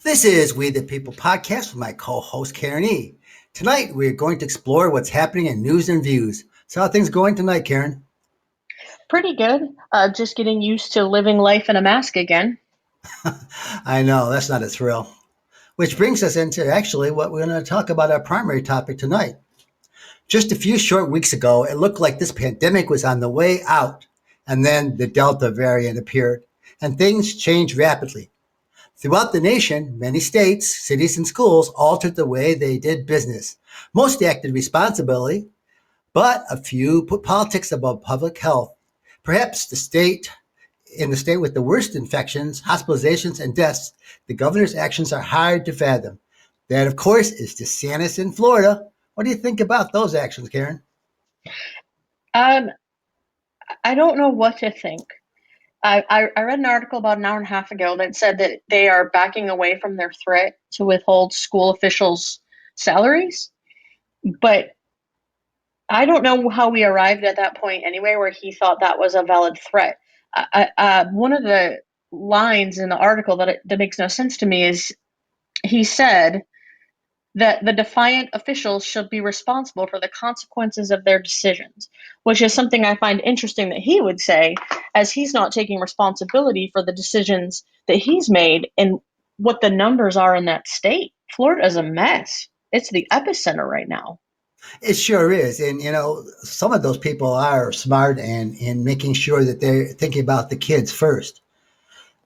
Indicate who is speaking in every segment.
Speaker 1: This is We the People podcast with my co-host Karen E. Tonight we're going to explore what's happening in news and views. So how are things going tonight, Karen?
Speaker 2: Pretty good. Just getting used to living life in a mask again.
Speaker 1: I know that's not a thrill. Which brings us into actually what we're going to talk about our primary topic tonight. Just a few short weeks ago, it looked like this pandemic was on the way out, and then the Delta variant appeared, and things changed rapidly. Throughout the nation, many states, cities, and schools altered the way they did business. Most acted responsibly, but a few put politics above public health. Perhaps in the state with the worst infections, hospitalizations, and deaths, the governor's actions are hard to fathom. That, of course, is DeSantis in Florida. What do you think about those actions, Karen?
Speaker 2: Um, I don't know what to think. I read an article about an hour and a half ago that said that they are backing away from their threat to withhold school officials' salaries. But I don't know how we arrived at that point anyway, where he thought that was a valid threat. One of the lines in the article that makes no sense to me is he said that the defiant officials should be responsible for the consequences of their decisions, which is something I find interesting that he would say, as he's not taking responsibility for the decisions that he's made and what the numbers are in that state. Florida is a mess. It's the epicenter right now.
Speaker 1: It sure is. And, some of those people are smart and in making sure that they're thinking about the kids first.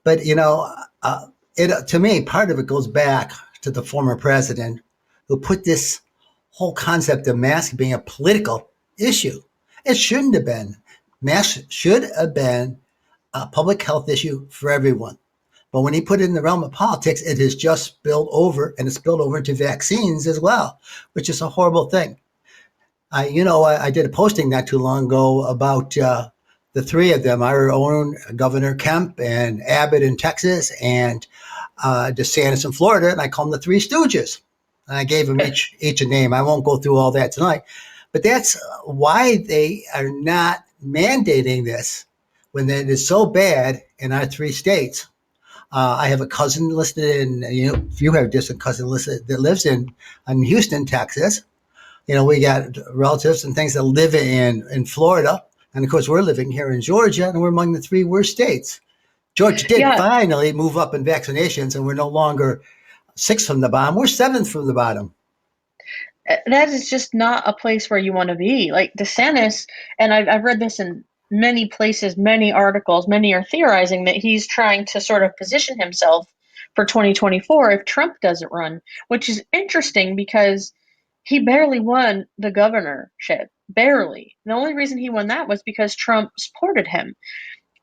Speaker 1: But, to me, part of it goes back to the former president who put this whole concept of mask being a political issue. It shouldn't have been. Masks should have been a public health issue for everyone. But when he put it in the realm of politics, it has just spilled over and it's spilled over into vaccines as well, which is a horrible thing. I did a posting not too long ago about the three of them, our own Governor Kemp and Abbott in Texas and DeSantis in Florida, and I call them the Three Stooges. And I gave them each a name. I won't go through all that tonight, but that's why they are not mandating this when it is so bad in our three states. I have a cousin listed in, if you have a distant cousin listed that lives in Houston, Texas. We got relatives and things that live in Florida. And of course, we're living here in Georgia, and we're among the three worst states. Georgia did
Speaker 2: Yeah,
Speaker 1: finally move up in vaccinations, and we're no longer sixth from the bottom. We're seventh from the bottom.
Speaker 2: that is just not a place where you want to be. Like DeSantis, and I've read this in many places, many articles, many are theorizing that he's trying to sort of position himself for 2024 if Trump doesn't run, which is interesting because he barely won the governorship. Barely. The only reason he won that was because Trump supported him.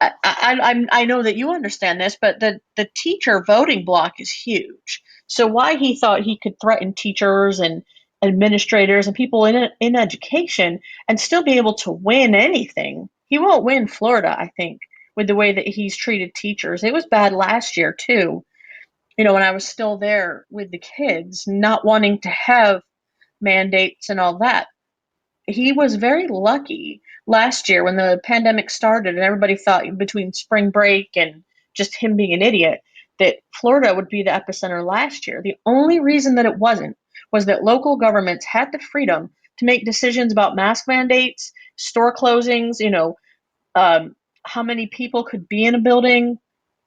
Speaker 2: I know that you understand this, but the teacher voting block is huge. So why he thought he could threaten teachers and administrators and people in education and still be able to win anything? He won't win Florida, I think, with the way that he's treated teachers. It was bad last year too. When I was still there with the kids, not wanting to have mandates and all that. He was very lucky last year when the pandemic started and everybody thought between spring break and just him being an idiot that Florida would be the epicenter last year. The only reason that it wasn't was that local governments had the freedom to make decisions about mask mandates, store closings, um, how many people could be in a building,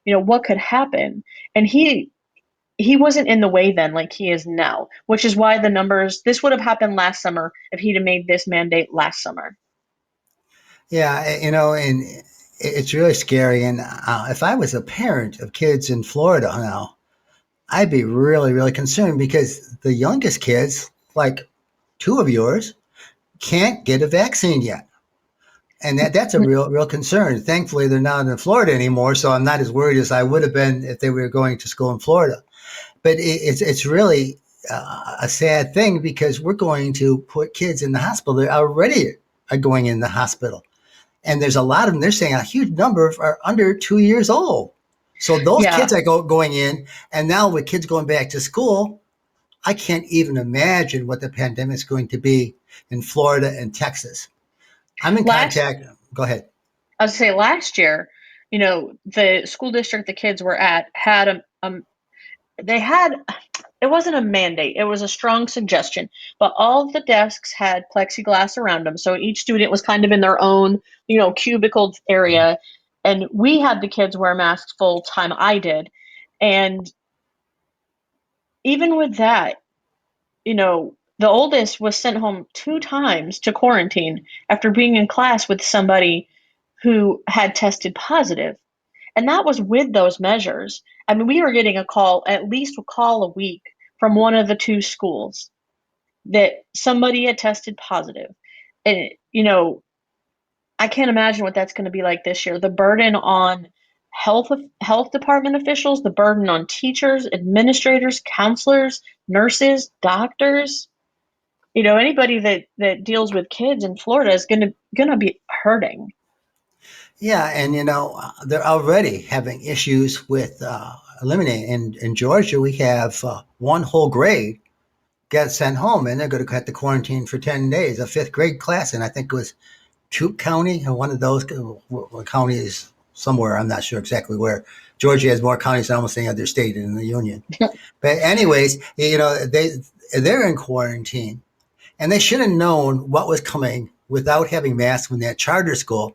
Speaker 2: what could happen. And he wasn't in the way then like he is now, which is why the numbers, this would have happened last summer if he'd have made this mandate last summer.
Speaker 1: Yeah, and it's really scary. And if I was a parent of kids in Florida now, I'd be really, really concerned because the youngest kids, like two of yours, can't get a vaccine yet. And that's a real concern. Thankfully, they're not in Florida anymore, so I'm not as worried as I would have been if they were going to school in Florida. But it's really a sad thing because we're going to put kids in the hospital that already are going in the hospital, and there's a lot of them. They're saying a huge number are under 2 years old. So those kids
Speaker 2: Yeah.
Speaker 1: are going in, and now with kids going back to school, I can't even imagine what the pandemic is going to be in Florida and Texas. I'm in
Speaker 2: Last,
Speaker 1: contact. Go ahead.
Speaker 2: I was say last year, the school district the kids were at had they had, it wasn't a mandate, it was a strong suggestion, but all of the desks had plexiglass around them, so each student was kind of in their own, cubicle area, and we had the kids wear masks full time. I did. And even with that, the oldest was sent home 2 times to quarantine after being in class with somebody who had tested positive. And that was with those measures. I mean, we were getting a call, at least a call a week from one of the two schools that somebody had tested positive. And, I can't imagine what that's going to be like this year. The burden on health health department officials, the burden on teachers, administrators, counselors, nurses, doctors, anybody that deals with kids in Florida is going to be hurting.
Speaker 1: Yeah, and they're already having issues with eliminating. In Georgia, we have one whole grade got sent home, and they're going to have to quarantine for 10 days. A fifth grade class, and I think it was Troup County or one of those counties somewhere. I'm not sure exactly where. Georgia has more counties than almost any other state in the union. But anyways, they're in quarantine, and they should have known what was coming without having masks when that charter school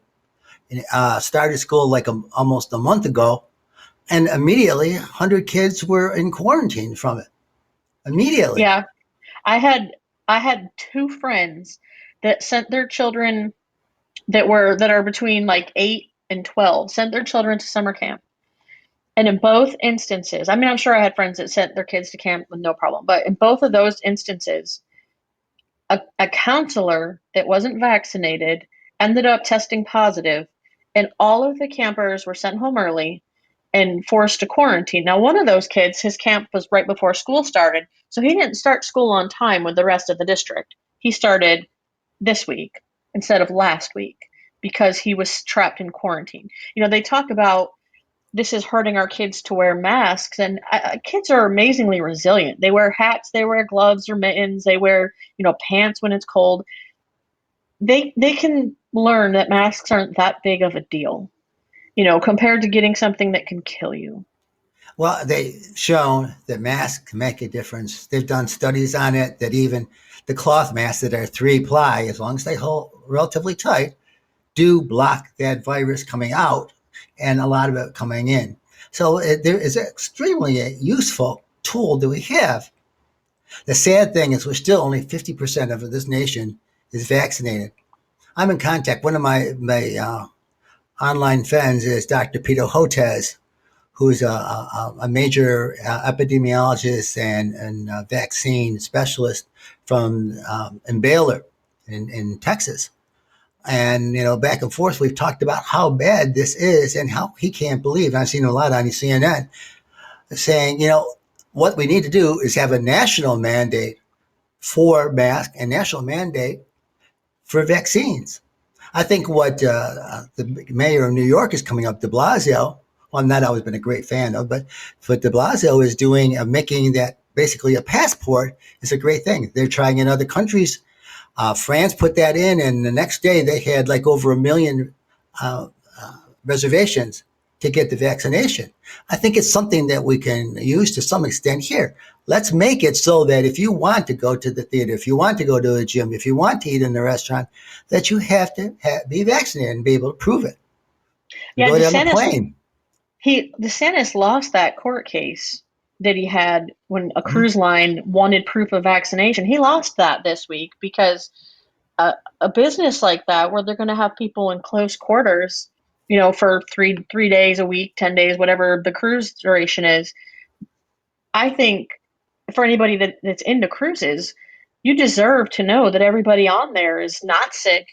Speaker 1: started school like almost a month ago, and immediately 100 kids were in quarantine from it. Immediately.
Speaker 2: Yeah, I had two friends that sent their children that are between like 8 and 12, sent their children to summer camp. And in both instances, I mean, I'm sure I had friends that sent their kids to camp with no problem, but in both of those instances, a counselor that wasn't vaccinated ended up testing positive, and all of the campers were sent home early and forced to quarantine. Now, one of those kids, his camp was right before school started, so he didn't start school on time with the rest of the district. He started this week instead of last week because he was trapped in quarantine. They talk about this is hurting our kids to wear masks, and kids are amazingly resilient. They wear hats, they wear gloves or mittens, they wear pants when it's cold. They can learn that masks aren't that big of a deal, compared to getting something that can kill you.
Speaker 1: Well, they've shown that masks can make a difference. They've done studies on it that even the cloth masks that are 3-ply, as long as they hold relatively tight, do block that virus coming out and a lot of it coming in. So there is an extremely useful tool that we have. The sad thing is we're still only 50% of this nation is vaccinated. I'm in contact. One of my online friends is Dr. Peter Hotez, who's a major epidemiologist and vaccine specialist from in Baylor in Texas. And back and forth, we've talked about how bad this is and how he can't believe. And I've seen a lot on CNN saying, what we need to do is have a national mandate for masks and national mandate for vaccines. I think what the mayor of New York is coming up, De Blasio, well, I'm not always been a great fan of, but what De Blasio is doing of making that basically a passport is a great thing. They're trying in other countries. France put that in, and the next day they had like over 1 million uh, reservations to get the vaccination. I think it's something that we can use to some extent here. Let's make it so that if you want to go to the theater, if you want to go to a gym, if you want to eat in a restaurant, that you have to be vaccinated and be able to prove it. And
Speaker 2: Yeah,
Speaker 1: go on the plane.
Speaker 2: DeSantis lost that court case that he had when a
Speaker 1: Mhm.
Speaker 2: cruise line wanted proof of vaccination. He lost that this week because a business like that, where they're going to have people in close quarters, for three days a week, 10 days, whatever the cruise duration is. I think for anybody that's into cruises, you deserve to know that everybody on there is not sick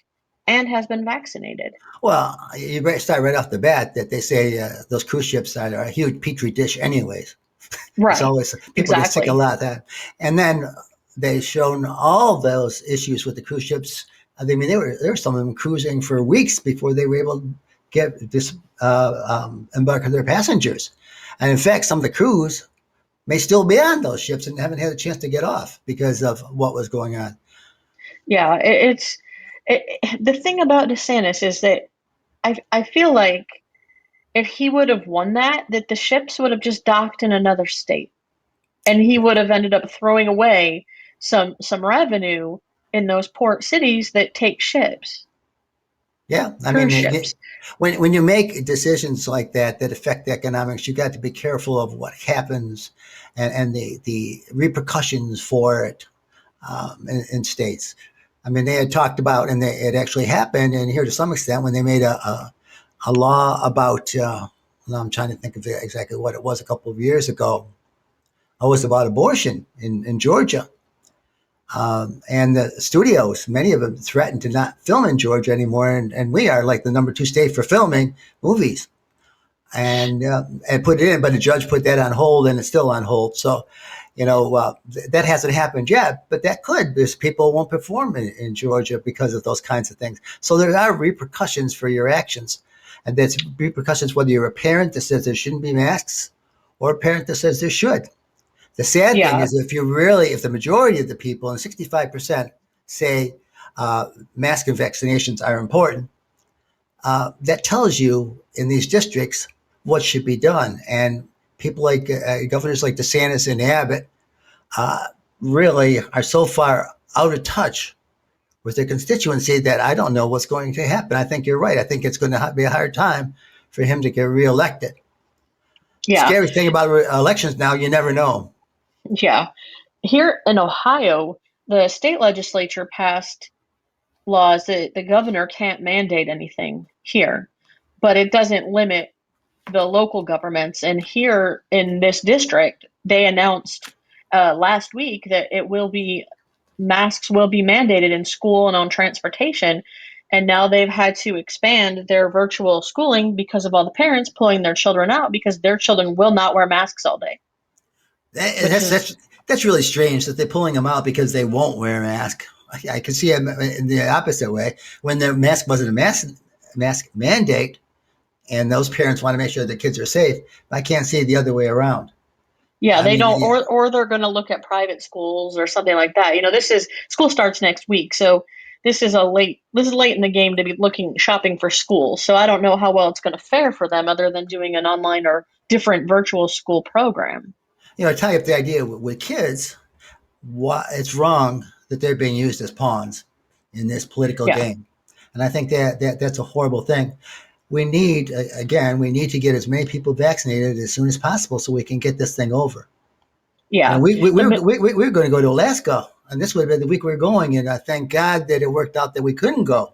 Speaker 2: and has been vaccinated.
Speaker 1: Well, you start right off the bat that they say those cruise ships are a huge petri dish, anyways. It's
Speaker 2: Right.
Speaker 1: always people get sick a
Speaker 2: Exactly.
Speaker 1: lot of that. And then they've shown all those issues with the cruise ships. I mean, there were some of them cruising for weeks before they were able to get this embark on their passengers. And in fact, some of the crews may still be on those ships and haven't had a chance to get off because of what was going on.
Speaker 2: Yeah, the thing about DeSantis is that I feel like if he would have won that the ships would have just docked in another state. and he would have ended up throwing away some revenue in those port cities that take ships,
Speaker 1: Yeah, I
Speaker 2: cruise
Speaker 1: mean,
Speaker 2: ships.
Speaker 1: when you make decisions like that that affect economics, you got to be careful of what happens and the repercussions for it in states. I mean, they had talked about, and it actually happened, and here to some extent, when they made a law about, now I'm trying to think of exactly what it was a couple of years ago. It was about abortion in Georgia. And the studios, many of them threatened to not film in Georgia anymore. And we are like the number two state for filming movies and put it in. But the judge put that on hold and it's still on hold. So, that hasn't happened yet, but that could because people won't perform in Georgia because of those kinds of things. So there are repercussions for your actions. And that's repercussions whether you're a parent that says there shouldn't be masks or a parent that says there should. The sad thing
Speaker 2: Yeah,
Speaker 1: is if the majority of the people, and 65% say mask and vaccinations are important, that tells you in these districts what should be done. And people like governors like DeSantis and Abbott uh, really are so far out of touch with their constituency that I don't know what's going to happen. I think you're right. I think it's going to be a hard time for him to get reelected.
Speaker 2: yeah,
Speaker 1: Scary thing about elections now, you never know.
Speaker 2: yeah. Here in Ohio, the state legislature passed laws that the governor can't mandate anything here, but it doesn't limit the local governments. And here in this district, they announced last week that it will be masks will be mandated in school and on transportation. And now they've had to expand their virtual schooling because of all the parents pulling their children out because their children will not wear masks all day,
Speaker 1: That,
Speaker 2: which
Speaker 1: that's
Speaker 2: is,
Speaker 1: that's that's really strange that they're pulling them out because they won't wear a mask. I can see it in the opposite way when the mask wasn't a mask mandate, and those parents want to make sure the kids are safe. I can't see it the other way around.
Speaker 2: yeah,
Speaker 1: I
Speaker 2: they
Speaker 1: mean,
Speaker 2: don't, or they're going to look at private schools or something like that. This is school starts next week, so this is late in the game to be looking shopping for schools. So I don't know how well it's going to fare for them, other than doing an online or different virtual school program.
Speaker 1: tie up the idea with kids. Why it's wrong that they're being used as pawns in this political
Speaker 2: Yeah,
Speaker 1: game, and I think that's a horrible thing. We need to get as many people vaccinated as soon as possible so we can get this thing over.
Speaker 2: yeah.
Speaker 1: We
Speaker 2: The
Speaker 1: were going to go to Alaska, and this would have been the week we were going. And I thank God that it worked out that we couldn't go.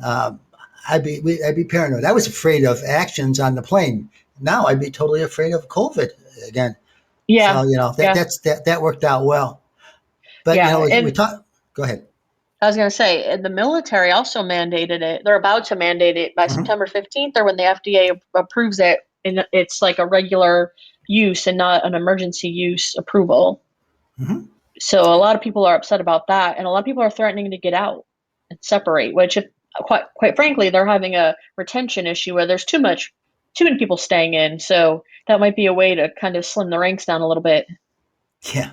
Speaker 1: Um, I'd be paranoid. I was afraid of actions on the plane. Now I'd be totally afraid of COVID again. So
Speaker 2: Yeah, yeah,
Speaker 1: that worked out well. But
Speaker 2: yeah.
Speaker 1: as we
Speaker 2: And
Speaker 1: talk. Go ahead.
Speaker 2: I was going to say, the military also mandated it. They're about to mandate it by
Speaker 1: Hmm.
Speaker 2: September 15th, or when the FDA approves it, and it's like a regular use and not an emergency use approval.
Speaker 1: Hmm.
Speaker 2: So a lot of people are upset about that, and a lot of people are threatening to get out and separate. Which, if, quite frankly, they're having a retention issue where there's too many people staying in. So that might be a way to kind of slim the ranks down a little bit.
Speaker 1: Yeah.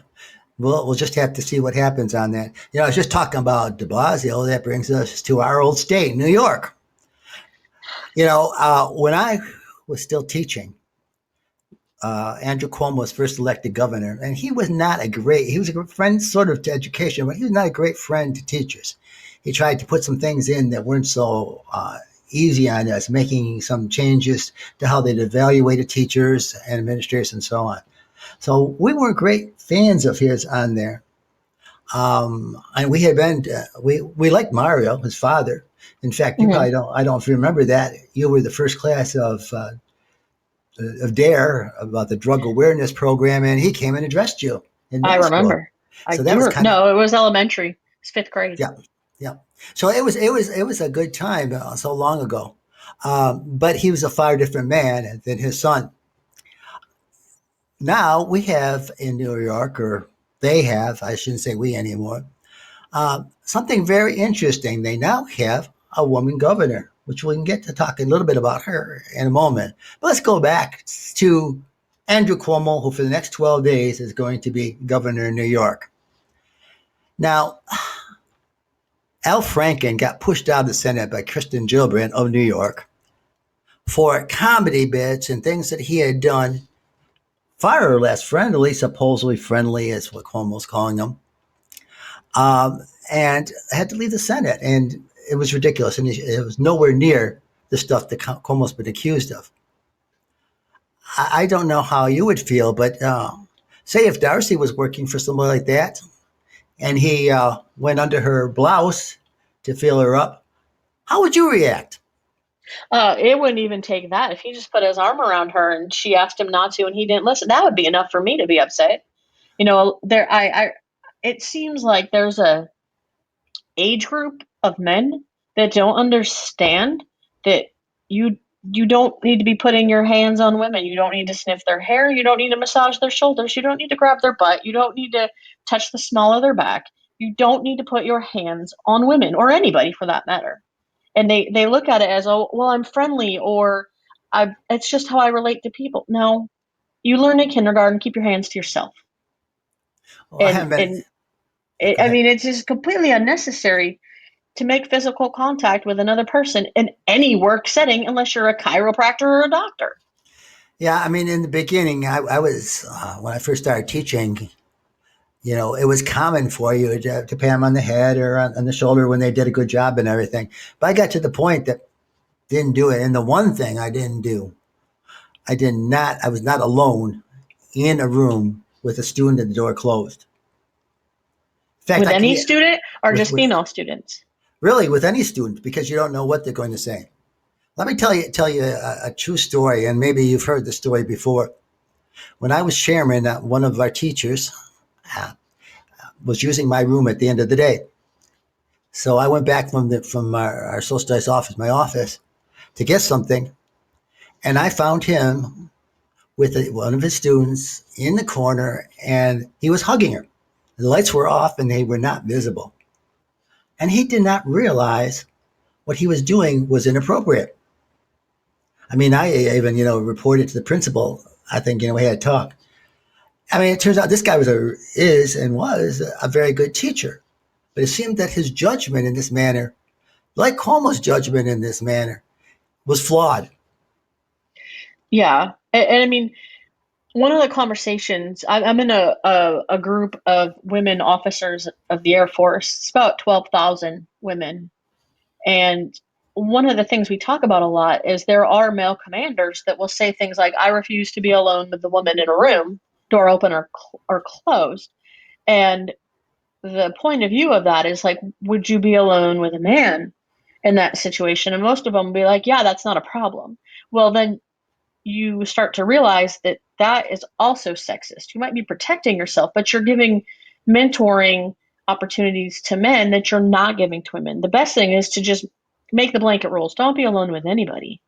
Speaker 1: We'll just have to see what happens on that. I was just talking about De Blasio. That brings us to our old state, New York. When I was still teaching, Andrew Cuomo was first elected governor, and he was he was a good friend sort of to education, but he was not a great friend to teachers. He tried to put some things in that weren't so easy on us, making some changes to how they'd evaluated teachers and administrators and so on. So we weren't great fans of his on there. And we had been, we liked Mario, his father. In fact, you
Speaker 2: Hmm.
Speaker 1: probably don't, I don't know if you remember that. You were the first class of DARE about the drug awareness program, and he came and addressed you in
Speaker 2: I
Speaker 1: middle school.
Speaker 2: remember. I
Speaker 1: So that
Speaker 2: do.
Speaker 1: was kind of,
Speaker 2: No, it was elementary. It's fifth grade.
Speaker 1: yeah, yeah. So it was a good time so long ago. But he was a far different man than his son. Now we have in New York, or they have, I shouldn't say we anymore, something very interesting. They now have a woman governor, which we can get to talk a little bit about her in a moment. But let's go back to Andrew Cuomo, who for the next 12 days is going to be governor in New York. Now, Al Franken got pushed out of the Senate by Kristen Gillibrand of New York for comedy bits and things that he had done far or less friendly, supposedly friendly is what Cuomo's calling them, and had to leave the Senate. And it was ridiculous. And it was nowhere near the stuff that Cuomo's been accused of. I don't know how you would feel, but say if Darcy was working for somebody like that and he went under her blouse to feel her up, how would you react?
Speaker 2: It wouldn't even take that. If he just put his arm around her and she asked him not to and he didn't listen, that would be enough for me to be upset. It seems like there's a age group of men that don't understand that you you don't need to be putting your hands on women. You don't need to sniff their hair. You don't need to massage their shoulders. You don't need to grab their butt. You don't need to touch the small of their back. You don't need to put your hands on women or anybody for that matter. And they look at it as, oh, well, I'm friendly, or it's just how I relate to people. No, you learn in kindergarten, keep your hands to yourself.
Speaker 1: Well, I
Speaker 2: And
Speaker 1: haven't been.
Speaker 2: and
Speaker 1: Go
Speaker 2: I
Speaker 1: ahead.
Speaker 2: mean, it's just completely unnecessary to make physical contact with another person in any work setting unless you're a chiropractor or a doctor.
Speaker 1: Yeah, I mean, in the beginning, I was when I first started teaching. It was common for you to pat them on the head or on the shoulder when they did a good job and everything. But I got to the point that didn't do it. And the one thing I didn't do, I did not. I was not alone in a room with a student and the door closed. In fact,
Speaker 2: With
Speaker 1: I could
Speaker 2: any student or
Speaker 1: with
Speaker 2: just
Speaker 1: with
Speaker 2: female students?
Speaker 1: really with any student because you don't know what they're going to say. Let me tell you a true story, and maybe you've heard the story before. When I was chairman, one of our teachers uh, was using my room at the end of the day. So I went back from our social studies office, my office, to get something, and I found him with one of his students in the corner, and he was hugging her. The lights were off, and they were not visible, and he did not realize what he was doing was inappropriate. I mean, I even reported to the principal. I think we had a talk. I mean, it turns out this guy was a very good teacher, but it seemed that his judgment in this manner, like Cuomo's judgment in this manner, was flawed.
Speaker 2: Yeah. And I mean, one of the conversations, I'm in a group of women officers of the Air Force. It's about 12,000 women. And one of the things we talk about a lot is there are male commanders that will say things like, I refuse to be alone with the woman in a room, door open or closed. And the point of view of that is like, would you be alone with a man in that situation? And most of them will be like, yeah, that's not a problem. Well, then you start to realize that that is also sexist. You might be protecting yourself, but you're giving mentoring opportunities to men that you're not giving to women. The best thing is to just make the blanket rules. Don't be alone with anybody,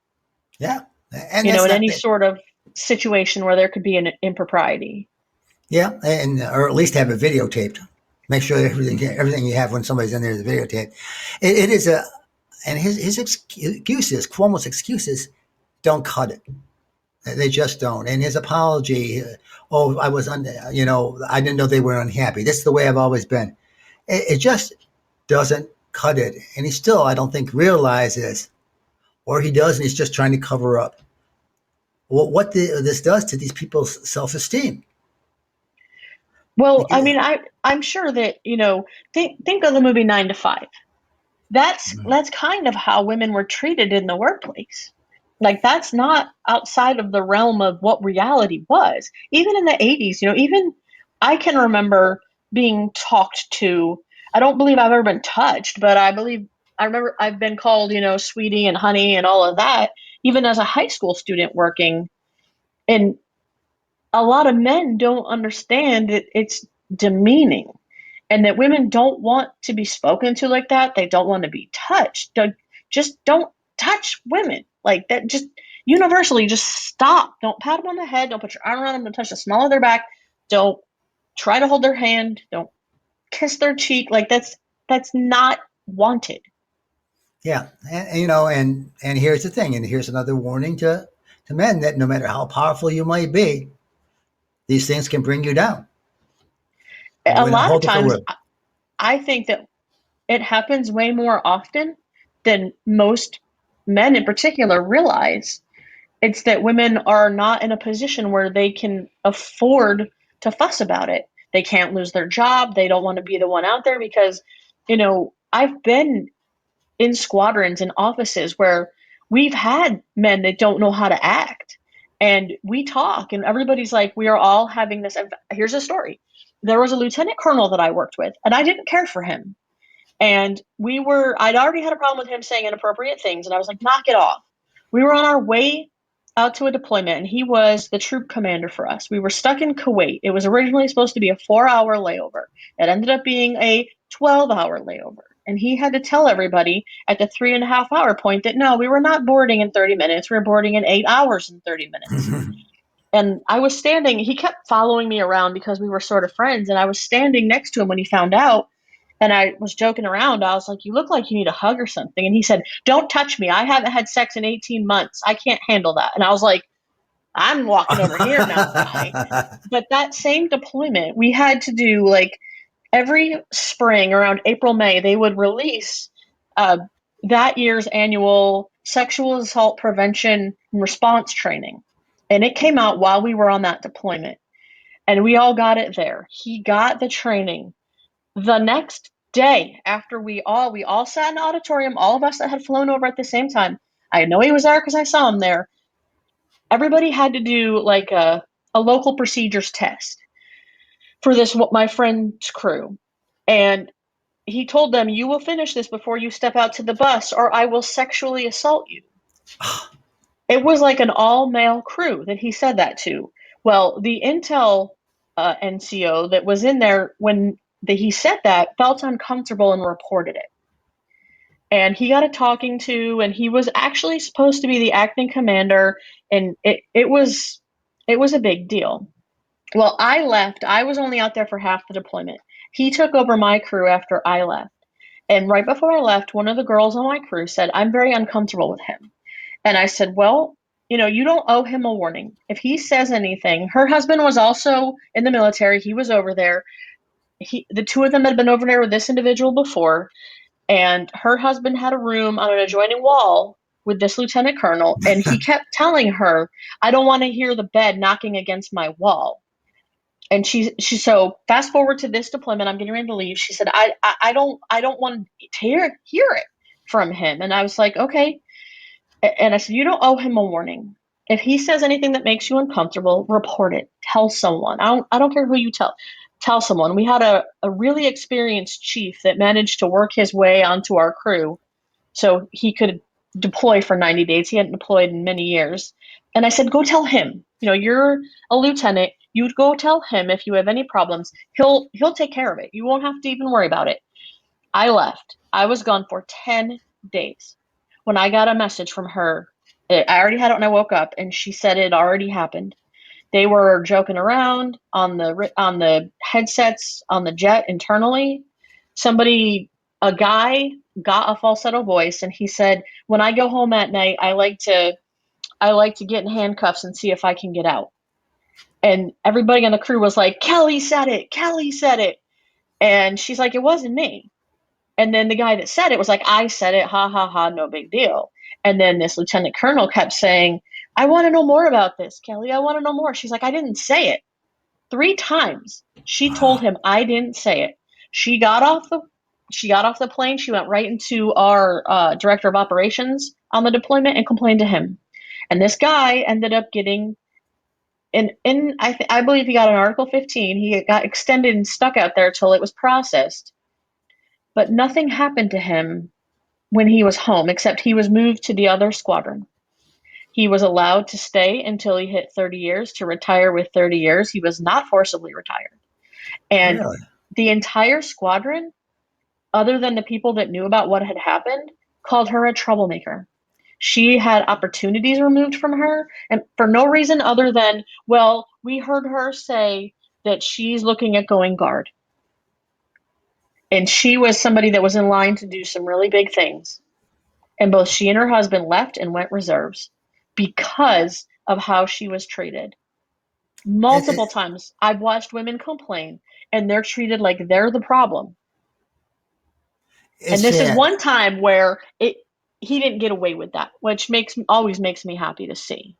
Speaker 1: Yeah, and that's
Speaker 2: in
Speaker 1: not
Speaker 2: any
Speaker 1: that.
Speaker 2: sort of situation where there could be an impropriety.
Speaker 1: Yeah, and or at least have it videotaped. Make sure that everything you have when somebody's in there is videotaped. It is a and his excuses, Cuomo's excuses, don't cut it. They just don't. And his apology, oh, I didn't know they were unhappy. This is the way I've always been. It just doesn't cut it. And he still, I don't think, realizes, or he does, and he's just trying to cover up this does to these people's self esteem.
Speaker 2: Well, I mean, I'm sure that, think of the movie 9 to 5. That's kind of how women were treated in the workplace. Like that's not outside of the realm of what reality was. Even in the 80s, even I can remember being talked to. I don't believe I've ever been touched, but I remember I've been called, sweetie and honey and all of that, even as a high school student working. And a lot of men don't understand that it's demeaning and that women don't want to be spoken to like that. They don't want to be touched. Just don't touch women like that. Just universally, just stop. Don't pat them on the head. Don't put your arm around them. Don't touch the small of their back. Don't try to hold their hand. Don't kiss their cheek. Like that's not wanted.
Speaker 1: Yeah, and here's the thing, and here's another warning to men that no matter how powerful you might be, these things can bring you down.
Speaker 2: A
Speaker 1: In a
Speaker 2: lot
Speaker 1: whole
Speaker 2: of
Speaker 1: different
Speaker 2: times,
Speaker 1: world.
Speaker 2: I think that it happens way more often than most men in particular realize. It's that women are not in a position where they can afford to fuss about it. They can't lose their job. They don't want to be the one out there because, I've been in squadrons and offices where we've had men that don't know how to act. And we talk, and everybody's like, we are all having this. Here's a story. There was a lieutenant colonel that I worked with, and I didn't care for him. And I'd already had a problem with him saying inappropriate things. And I was like, knock it off. We were on our way out to a deployment, and he was the troop commander for us. We were stuck in Kuwait. It was originally supposed to be a 4-hour layover. It ended up being a 12-hour layover. And he had to tell everybody at the 3.5 hour point that no, we were not boarding in 30 minutes. We were boarding in 8 hours and 30 minutes. And I was standing, he kept following me around because we were sort of friends. And I was standing next to him when he found out. And I was joking around. I was like, you look like you need a hug or something. And he said, don't touch me. I haven't had sex in 18 months. I can't handle that. And I was like, I'm walking over here now, guy. But that same deployment, we had to do like every spring around April, May, they would release uh, that year's annual sexual assault prevention and response training. And it came out while we were on that deployment. And we all got it there. He got the training the next day after we all sat in the auditorium, all of us that had flown over at the same time. I know he was there because I saw him there. Everybody had to do like a local procedures test for this my friend's crew. And he told them, you will finish this before you step out to the bus or I will sexually assault you. It was like an all male crew that he said that to. Well, the Intel NCO that was in there when he said that felt uncomfortable and reported it. And he got a talking to, and he was actually supposed to be the acting commander, and it was a big deal. Well, I left. I was only out there for half the deployment. He took over my crew after I left. And right before I left, one of the girls on my crew said, I'm very uncomfortable with him. And I said, well, you don't owe him a warning. If he says anything, her husband was also in the military. He was over there. The two of them had been over there with this individual before, and her husband had a room on an adjoining wall with this lieutenant colonel, and he kept telling her, I don't want to hear the bed knocking against my wall. And she so fast forward to this deployment, I'm getting ready to leave. She said, I don't want to hear it from him. And I was like, okay. And I said, you don't owe him a warning. If he says anything that makes you uncomfortable, report it. Tell someone. I don't care who you tell. Tell someone. We had a really experienced chief that managed to work his way onto our crew so he could deploy for 90 days. He hadn't deployed in many years. And I said, go tell him. You're a lieutenant. You'd go tell him if you have any problems. He'll take care of it. You won't have to even worry about it. I left. I was gone for 10 days. When I got a message from her, I already had it when I woke up, and she said it already happened. They were joking around on the headsets on the jet internally. A guy got a falsetto voice, and he said, "When I go home at night, I like to get in handcuffs and see if I can get out." And everybody on the crew was like, "Kelly said it. Kelly said it." And she's like, "It wasn't me." And then the guy that said it was like, I said it, ha ha ha, no big deal. And then this lieutenant colonel kept saying, I want to know more about this, Kelly. I want to know more. She's like, I didn't say it. 3 times she told him I didn't say it. She got off the plane. She went right into our director of operations on the deployment and complained to him. And this guy ended up getting I believe he got an Article 15. He got extended and stuck out there till it was processed. But nothing happened to him when he was home, except he was moved to the other squadron. He was allowed to stay until he hit 30 years, to retire with 30 years. He was not forcibly retired. And
Speaker 1: Really?
Speaker 2: the entire squadron, other than the people that knew about what had happened, called her a troublemaker. She had opportunities removed from her, and for no reason other than, well, we heard her say that she's looking at going guard. And she was somebody that was in line to do some really big things. And both she and her husband left and went reserves because of how she was treated.
Speaker 1: It,
Speaker 2: Multiple
Speaker 1: it,
Speaker 2: times I've watched women complain and they're treated like they're the problem. And
Speaker 1: it's
Speaker 2: this is
Speaker 1: sad.
Speaker 2: one time where he didn't get away with that, which always makes me happy to see.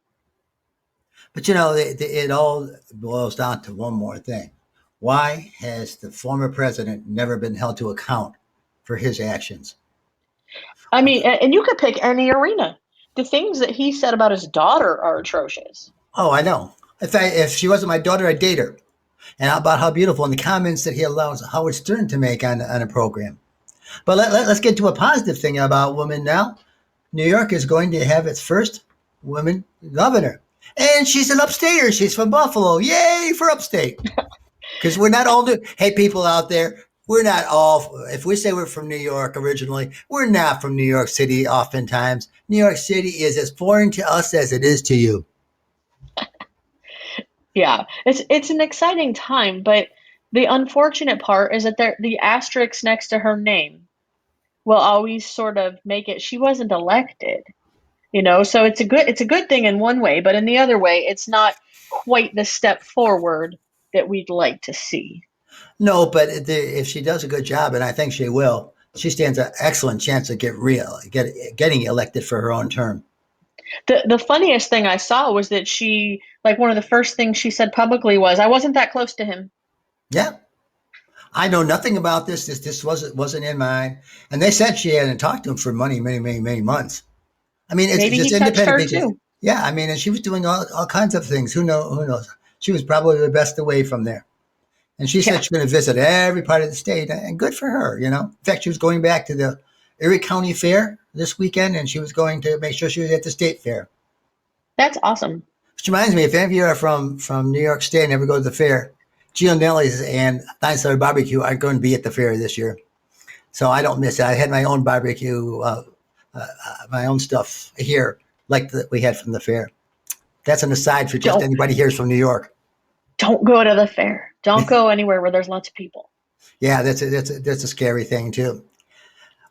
Speaker 1: But it all boils down to one more thing. Why has the former president never been held to account for his actions?
Speaker 2: I mean, and you could pick any arena. The things that he said about his daughter are atrocious.
Speaker 1: Oh, I know. If she wasn't my daughter, I'd date her. And about how beautiful, and the comments that he allows Howard Stern to make on a program. But let's get to a positive thing about women now. New York is going to have its first woman governor. And she's an upstater. She's from Buffalo. Yay for upstate. Because we're not all new. Hey, people out there, we're not all, if we say we're from New York originally, we're not from New York City oftentimes. New York City is as foreign to us as it is to you.
Speaker 2: Yeah, it's an exciting time, but the unfortunate part is that the asterisk next to her name will always sort of make it she wasn't elected, you know. So it's a good thing in one way, but in the other way, it's not quite the step forward that we'd like to see.
Speaker 1: No, but if she does a good job, and I think she will, she stands an excellent chance to getting elected for her own term.
Speaker 2: The funniest thing I saw was that she like one of the first things she said publicly was, "I wasn't that close to him."
Speaker 1: Yeah, I know nothing about this. This wasn't in mine. And they said she hadn't talked to him for many months. I mean, it's
Speaker 2: Maybe
Speaker 1: just
Speaker 2: he touched
Speaker 1: independent
Speaker 2: her
Speaker 1: things.
Speaker 2: too.
Speaker 1: Yeah, I mean, and she was doing all kinds of things. Who knows? She was probably the best away from there. And she said
Speaker 2: Yeah,
Speaker 1: she's going to visit every part of the state, and good for her. In fact, she was going back to the Erie County Fair this weekend, and she was going to make sure she was at the state fair.
Speaker 2: that's awesome.
Speaker 1: Which reminds me, if any of you are from New York State and ever go to the fair, Gianelli's and Dinosaur Barbecue are going to be at the fair this year, so I don't miss it. I had my own barbecue, my own stuff here, like we had from the fair. That's an aside for just
Speaker 2: Don't
Speaker 1: anybody here is from New York.
Speaker 2: don't go to the fair. Don't go anywhere where there's lots of people.
Speaker 1: Yeah, that's a scary thing too.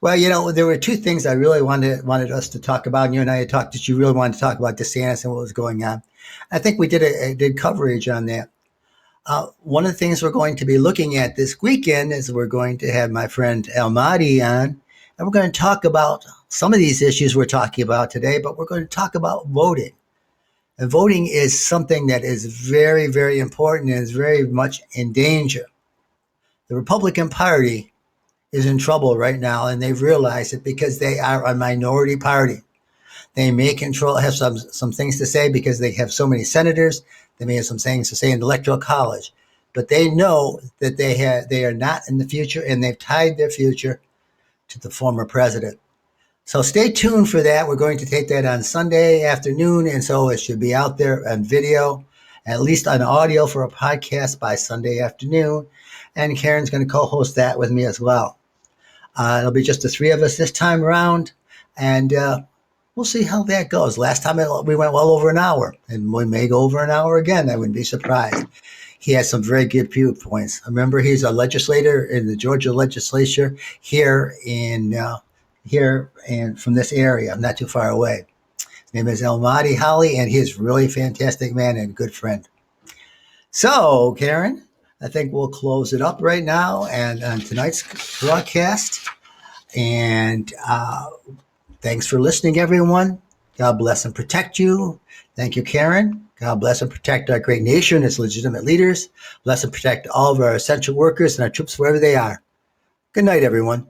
Speaker 1: Well, there were two things I really wanted us to talk about, and you and I had talked that you really wanted to talk about DeSantis and what was going on. I think we did coverage on that. One of the things we're going to be looking at this weekend is we're going to have my friend El Mahdi on, and we're going to talk about some of these issues we're talking about today, but we're going to talk about voting. And voting is something that is very, very important and is very much in danger. The Republican Party is in trouble right now, and they've realized it because they are a minority party. They may have some things to say because they have so many senators. They may have some things to say in the electoral college, but they know that they are not in the future, and they've tied their future to the former president. So stay tuned for that. We're going to take that on Sunday afternoon, and so it should be out there on video, at least on audio for a podcast by Sunday afternoon. And Karen's going to co-host that with me as well. It'll be just the three of us this time around, and we'll see how that goes. Last time we went well over an hour, and we may go over an hour again. I wouldn't be surprised. He has some very good viewpoints. Remember, he's a legislator in the Georgia legislature here and from this area, not too far away. His name is El Mahdi Holly, and he's really a fantastic man and a good friend. So, Karen, I think we'll close it up right now and on tonight's broadcast. And thanks for listening, everyone. God bless and protect you. Thank you, Karen. God bless and protect our great nation, its legitimate leaders. Bless and protect all of our essential workers and our troops wherever they are. Good night, everyone.